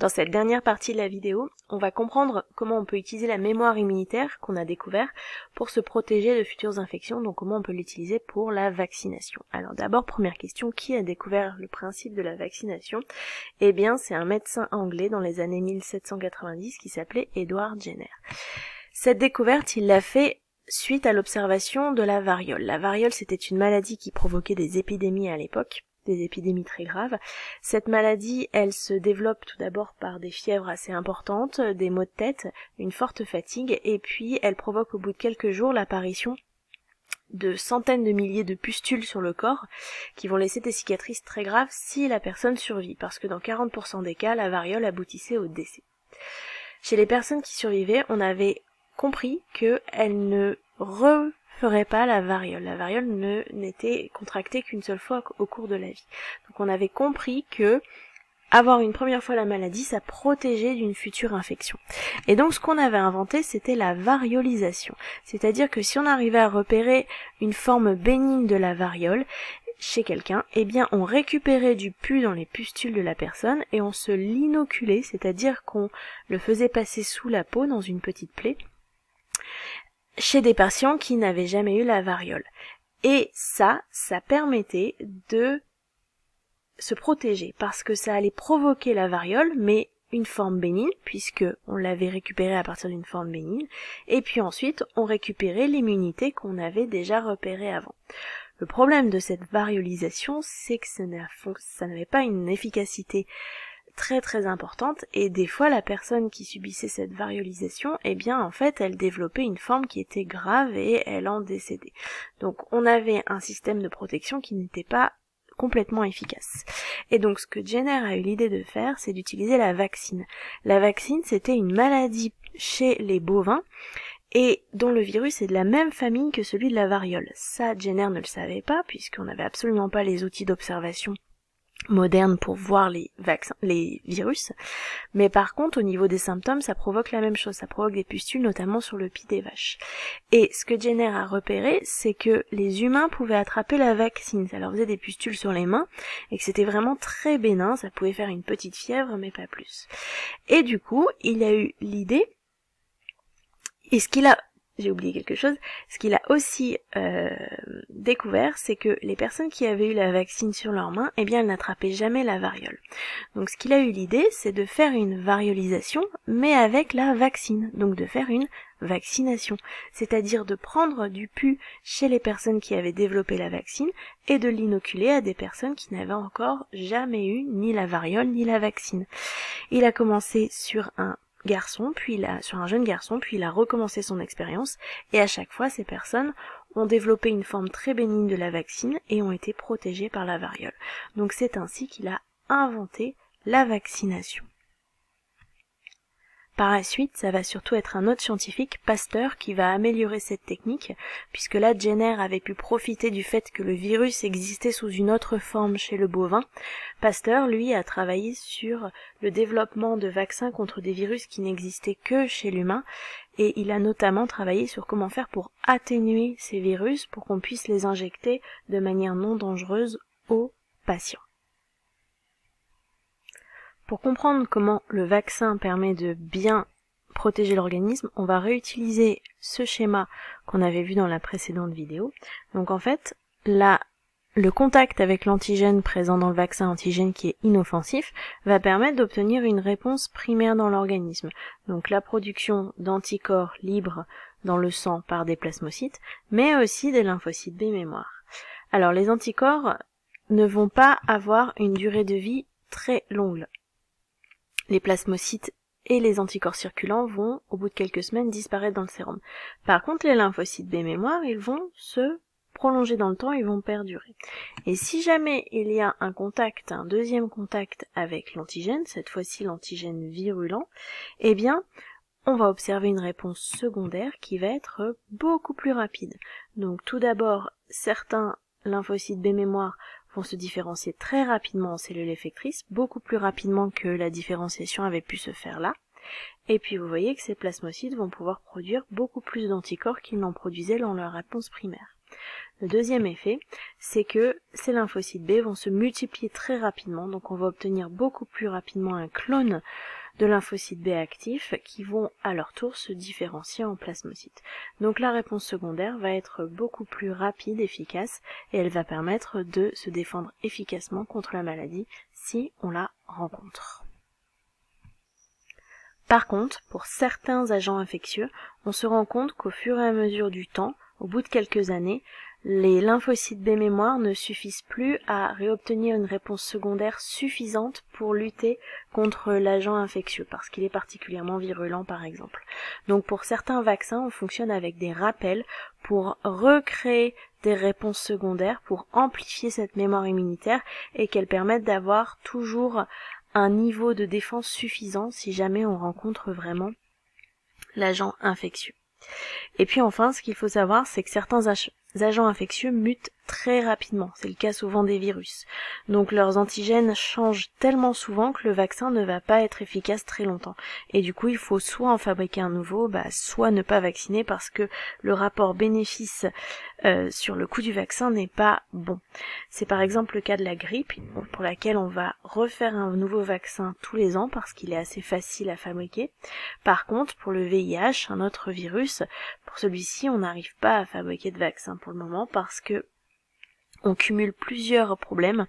Dans cette dernière partie de la vidéo, on va comprendre comment on peut utiliser la mémoire immunitaire qu'on a découvert pour se protéger de futures infections, donc comment on peut l'utiliser pour la vaccination. Alors d'abord, première question, qui a découvert le principe de la vaccination? Eh bien, c'est un médecin anglais dans les années 1790 qui s'appelait Edward Jenner. Cette découverte, il l'a fait suite à l'observation de la variole. La variole, c'était une maladie qui provoquait des épidémies à l'époque, des épidémies très graves. Cette maladie, elle se développe tout d'abord par des fièvres assez importantes, des maux de tête, une forte fatigue, et puis elle provoque au bout de quelques jours l'apparition de centaines de milliers de pustules sur le corps qui vont laisser des cicatrices très graves si la personne survit, parce que dans 40% des cas, la variole aboutissait au décès. Chez les personnes qui survivaient, on avait compris qu'elles ne ferait pas la variole. La variole n'était contractée qu'une seule fois au cours de la vie. Donc on avait compris que avoir une première fois la maladie, ça protégeait d'une future infection. Et donc ce qu'on avait inventé, c'était la variolisation. C'est-à-dire que si on arrivait à repérer une forme bénigne de la variole chez quelqu'un, eh bien on récupérait du pus dans les pustules de la personne et on se l'inoculait, c'est-à-dire qu'on le faisait passer sous la peau dans une petite plaie, chez des patients qui n'avaient jamais eu la variole. Et ça permettait de se protéger, parce que ça allait provoquer la variole, mais une forme bénigne, puisque on l'avait récupérée à partir d'une forme bénigne, et puis ensuite on récupérait l'immunité qu'on avait déjà repérée avant. Le problème de cette variolisation, c'est que ça n'avait pas une efficacité très importante, et des fois la personne qui subissait cette variolisation, eh bien en fait elle développait une forme qui était grave et elle en décédait. Donc on avait un système de protection qui n'était pas complètement efficace. Et donc ce que Jenner a eu l'idée de faire, c'est d'utiliser la vaccine. La vaccine, c'était une maladie chez les bovins et dont le virus est de la même famille que celui de la variole. Ça, Jenner ne le savait pas, puisqu'on n'avait absolument pas les outils d'observation moderne pour voir les virus, mais par contre au niveau des symptômes ça provoque la même chose, ça provoque des pustules notamment sur le pied des vaches. Et ce que Jenner a repéré, c'est que les humains pouvaient attraper la vaccine, ça leur faisait des pustules sur les mains et que c'était vraiment très bénin, ça pouvait faire une petite fièvre mais pas plus. Et du coup il a eu l'idée, et j'ai oublié quelque chose, ce qu'il a aussi découvert, c'est que les personnes qui avaient eu la vaccine sur leurs mains, eh bien elles n'attrapaient jamais la variole. Donc ce qu'il a eu l'idée, c'est de faire une variolisation, mais avec la vaccine, donc de faire une vaccination, c'est-à-dire de prendre du pus chez les personnes qui avaient développé la vaccine et de l'inoculer à des personnes qui n'avaient encore jamais eu ni la variole ni la vaccine. Il a commencé sur un jeune garçon, puis il a recommencé son expérience, et à chaque fois, ces personnes ont développé une forme très bénigne de la vaccine et ont été protégées par la variole. Donc c'est ainsi qu'il a inventé la vaccination. Par la suite, ça va surtout être un autre scientifique, Pasteur, qui va améliorer cette technique, puisque là, Jenner avait pu profiter du fait que le virus existait sous une autre forme chez le bovin. Pasteur, lui, a travaillé sur le développement de vaccins contre des virus qui n'existaient que chez l'humain, et il a notamment travaillé sur comment faire pour atténuer ces virus, pour qu'on puisse les injecter de manière non dangereuse aux patients. Pour comprendre comment le vaccin permet de bien protéger l'organisme, on va réutiliser ce schéma qu'on avait vu dans la précédente vidéo. Donc en fait, le contact avec l'antigène présent dans le vaccin, antigène qui est inoffensif, va permettre d'obtenir une réponse primaire dans l'organisme. Donc la production d'anticorps libres dans le sang par des plasmocytes, mais aussi des lymphocytes B mémoire. Alors les anticorps ne vont pas avoir une durée de vie très longue. Les plasmocytes et les anticorps circulants vont, au bout de quelques semaines, disparaître dans le sérum. Par contre, les lymphocytes B mémoire, ils vont se prolonger dans le temps, ils vont perdurer. Et si jamais il y a un deuxième contact avec l'antigène, cette fois-ci l'antigène virulent, eh bien, on va observer une réponse secondaire qui va être beaucoup plus rapide. Donc tout d'abord, certains lymphocytes B mémoire vont se différencier très rapidement en cellules effectrices, beaucoup plus rapidement que la différenciation avait pu se faire là. Et puis vous voyez que ces plasmocytes vont pouvoir produire beaucoup plus d'anticorps qu'ils n'en produisaient dans leur réponse primaire. Le deuxième effet, c'est que ces lymphocytes B vont se multiplier très rapidement, donc on va obtenir beaucoup plus rapidement un clone de lymphocytes B actifs qui vont à leur tour se différencier en plasmocytes. Donc la réponse secondaire va être beaucoup plus rapide, efficace, et elle va permettre de se défendre efficacement contre la maladie si on la rencontre. Par contre, pour certains agents infectieux, on se rend compte qu'au fur et à mesure du temps, au bout de quelques années, les lymphocytes B mémoire ne suffisent plus à réobtenir une réponse secondaire suffisante pour lutter contre l'agent infectieux, parce qu'il est particulièrement virulent par exemple. Donc pour certains vaccins, on fonctionne avec des rappels pour recréer des réponses secondaires, pour amplifier cette mémoire immunitaire et qu'elle permette d'avoir toujours un niveau de défense suffisant si jamais on rencontre vraiment l'agent infectieux. Et puis enfin, ce qu'il faut savoir, c'est que certains agents infectieux mutent très rapidement. C'est le cas souvent des virus. Donc leurs antigènes changent tellement souvent que le vaccin ne va pas être efficace très longtemps. Et du coup, il faut soit en fabriquer un nouveau, soit ne pas vacciner parce que le rapport bénéfice sur le coût du vaccin n'est pas bon. C'est par exemple le cas de la grippe, pour laquelle on va refaire un nouveau vaccin tous les ans parce qu'il est assez facile à fabriquer. Par contre, pour le VIH, un autre virus, pour celui-ci, on n'arrive pas à fabriquer de vaccin pour le moment parce que on cumule plusieurs problèmes.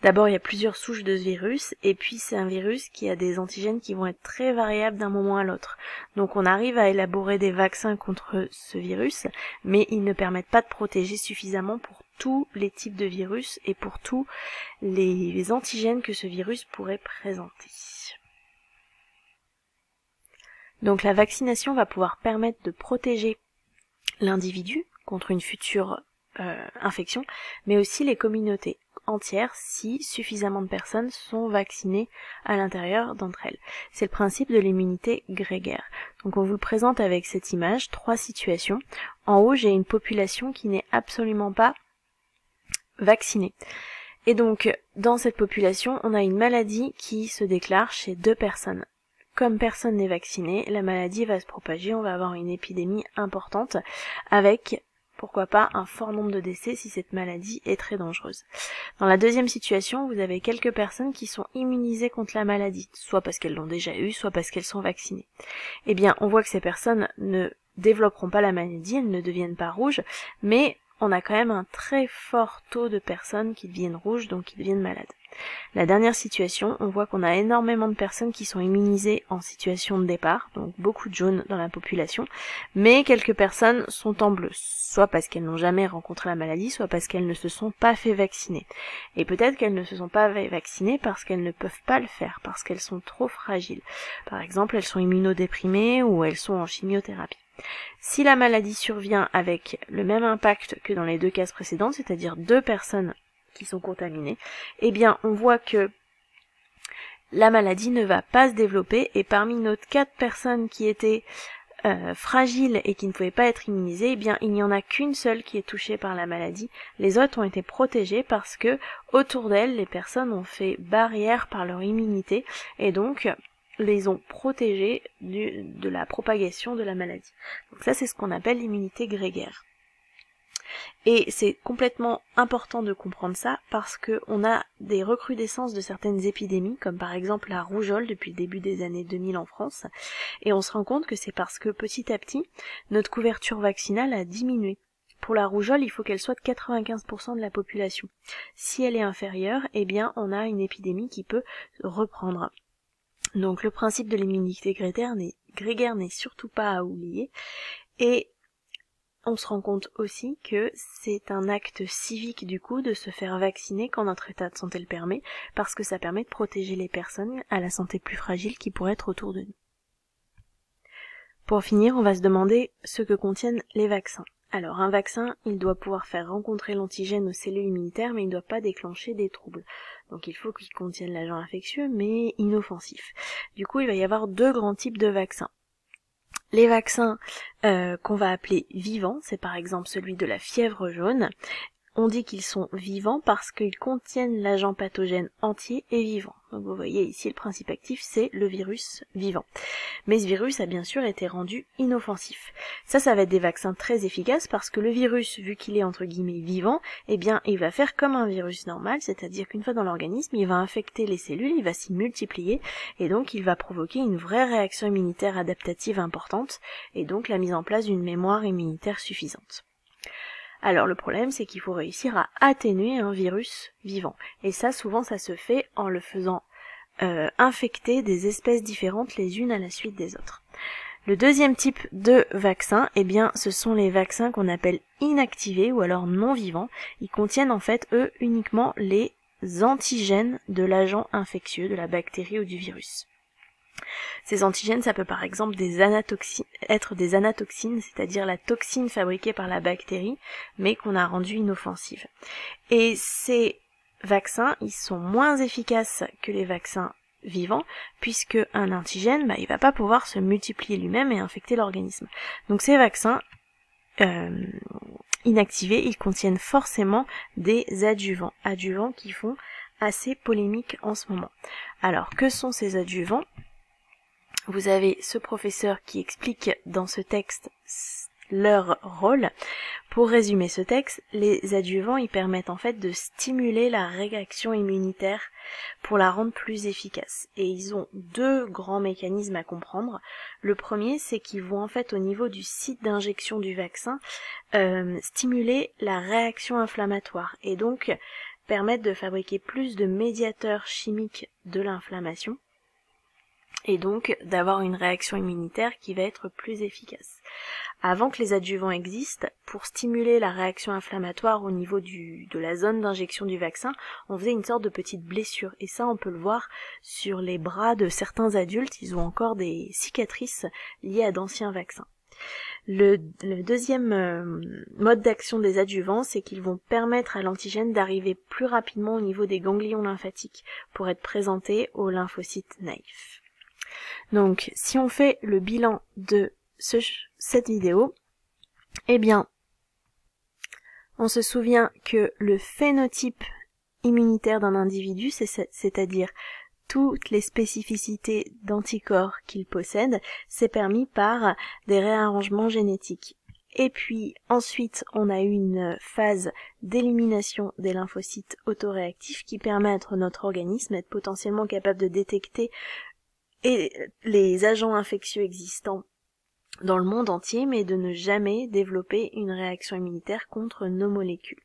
D'abord, il y a plusieurs souches de ce virus, et puis c'est un virus qui a des antigènes qui vont être très variables d'un moment à l'autre. Donc on arrive à élaborer des vaccins contre ce virus, mais ils ne permettent pas de protéger suffisamment pour tous les types de virus et pour tous les antigènes que ce virus pourrait présenter. Donc la vaccination va pouvoir permettre de protéger l'individu contre une future infection, mais aussi les communautés entières si suffisamment de personnes sont vaccinées à l'intérieur d'entre elles. C'est le principe de l'immunité grégaire. Donc on vous le présente avec cette image, 3 situations. En haut, j'ai une population qui n'est absolument pas vaccinée. Et donc, dans cette population, on a une maladie qui se déclare chez 2 personnes. Comme personne n'est vacciné, la maladie va se propager, on va avoir une épidémie importante avec pourquoi pas un fort nombre de décès si cette maladie est très dangereuse. Dans la deuxième situation, vous avez quelques personnes qui sont immunisées contre la maladie, soit parce qu'elles l'ont déjà eue, soit parce qu'elles sont vaccinées. Eh bien, on voit que ces personnes ne développeront pas la maladie, elles ne deviennent pas rouges, mais on a quand même un très fort taux de personnes qui deviennent rouges, donc qui deviennent malades. La dernière situation, on voit qu'on a énormément de personnes qui sont immunisées en situation de départ, donc beaucoup de jaunes dans la population, mais quelques personnes sont en bleu, soit parce qu'elles n'ont jamais rencontré la maladie, soit parce qu'elles ne se sont pas fait vacciner. Et peut-être qu'elles ne se sont pas vaccinées parce qu'elles ne peuvent pas le faire, parce qu'elles sont trop fragiles. Par exemple, elles sont immunodéprimées ou elles sont en chimiothérapie. Si la maladie survient avec le même impact que dans les 2 cases précédentes, c'est-à-dire 2 personnes qui sont contaminées, eh bien on voit que la maladie ne va pas se développer et parmi nos 4 personnes qui étaient fragiles et qui ne pouvaient pas être immunisées, eh bien il n'y en a qu'une seule qui est touchée par la maladie. Les autres ont été protégées parce que autour d'elles, les personnes ont fait barrière par leur immunité et donc les ont protégées de la propagation de la maladie. Donc ça c'est ce qu'on appelle l'immunité grégaire. Et c'est complètement important de comprendre ça parce que on a des recrudescences de certaines épidémies, comme par exemple la rougeole depuis le début des années 2000 en France, et on se rend compte que c'est parce que petit à petit, notre couverture vaccinale a diminué. Pour la rougeole, il faut qu'elle soit de 95% de la population. Si elle est inférieure, eh bien on a une épidémie qui peut reprendre. Donc le principe de l'immunité grégaire n'est surtout pas à oublier, et on se rend compte aussi que c'est un acte civique du coup de se faire vacciner quand notre état de santé le permet, parce que ça permet de protéger les personnes à la santé plus fragile qui pourraient être autour de nous. Pour finir, on va se demander ce que contiennent les vaccins. Alors un vaccin, il doit pouvoir faire rencontrer l'antigène aux cellules immunitaires, mais il ne doit pas déclencher des troubles. Donc il faut qu'il contienne l'agent infectieux, mais inoffensif. Du coup, il va y avoir 2 grands types de vaccins. Les vaccins qu'on va appeler vivants, c'est par exemple celui de la fièvre jaune, on dit qu'ils sont vivants parce qu'ils contiennent l'agent pathogène entier et vivant. Donc vous voyez ici le principe actif, c'est le virus vivant. Mais ce virus a bien sûr été rendu inoffensif. Ça va être des vaccins très efficaces parce que le virus, vu qu'il est entre guillemets vivant, eh bien il va faire comme un virus normal, c'est-à-dire qu'une fois dans l'organisme, il va infecter les cellules, il va s'y multiplier et donc il va provoquer une vraie réaction immunitaire adaptative importante et donc la mise en place d'une mémoire immunitaire suffisante. Alors le problème, c'est qu'il faut réussir à atténuer un virus vivant. Et ça, souvent, ça se fait en le faisant infecter des espèces différentes les unes à la suite des autres. Le deuxième type de vaccin, eh bien, ce sont les vaccins qu'on appelle inactivés ou alors non vivants. Ils contiennent en fait, eux, uniquement les antigènes de l'agent infectieux, de la bactérie ou du virus. Ces antigènes, ça peut par exemple être des anatoxines, c'est-à-dire la toxine fabriquée par la bactérie, mais qu'on a rendue inoffensive. Et ces vaccins, ils sont moins efficaces que les vaccins vivants, puisque un antigène, il va pas pouvoir se multiplier lui-même et infecter l'organisme. Donc ces vaccins inactivés, ils contiennent forcément des adjuvants qui font assez polémique en ce moment. Alors, que sont ces adjuvants ? Vous avez ce professeur qui explique dans ce texte leur rôle. Pour résumer ce texte, les adjuvants, ils permettent en fait de stimuler la réaction immunitaire pour la rendre plus efficace. Et ils ont deux grands mécanismes à comprendre. Le premier, c'est qu'ils vont en fait au niveau du site d'injection du vaccin stimuler la réaction inflammatoire et donc permettre de fabriquer plus de médiateurs chimiques de l'inflammation et donc d'avoir une réaction immunitaire qui va être plus efficace. Avant que les adjuvants existent, pour stimuler la réaction inflammatoire au niveau de la zone d'injection du vaccin, on faisait une sorte de petite blessure. Et ça, on peut le voir sur les bras de certains adultes, ils ont encore des cicatrices liées à d'anciens vaccins. Le deuxième mode d'action des adjuvants, c'est qu'ils vont permettre à l'antigène d'arriver plus rapidement au niveau des ganglions lymphatiques pour être présenté aux lymphocytes naïfs. Donc, si on fait le bilan de cette vidéo, eh bien, on se souvient que le phénotype immunitaire d'un individu, c'est-à-dire toutes les spécificités d'anticorps qu'il possède, c'est permis par des réarrangements génétiques. Et puis ensuite, on a eu une phase d'élimination des lymphocytes autoréactifs qui permet à notre organisme d'être potentiellement capable de détecter les agents infectieux existants dans le monde entier, mais de ne jamais développer une réaction immunitaire contre nos molécules.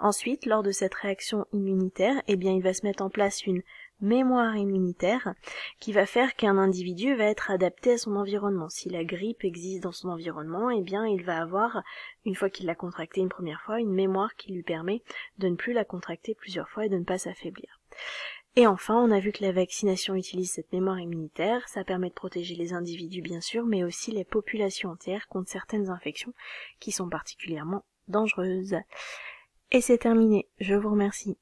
Ensuite, lors de cette réaction immunitaire, eh bien, il va se mettre en place une mémoire immunitaire qui va faire qu'un individu va être adapté à son environnement. Si la grippe existe dans son environnement, eh bien, il va avoir, une fois qu'il l'a contractée une première fois, une mémoire qui lui permet de ne plus la contracter plusieurs fois et de ne pas s'affaiblir. Et enfin, on a vu que la vaccination utilise cette mémoire immunitaire, ça permet de protéger les individus bien sûr, mais aussi les populations entières contre certaines infections qui sont particulièrement dangereuses. Et c'est terminé, je vous remercie.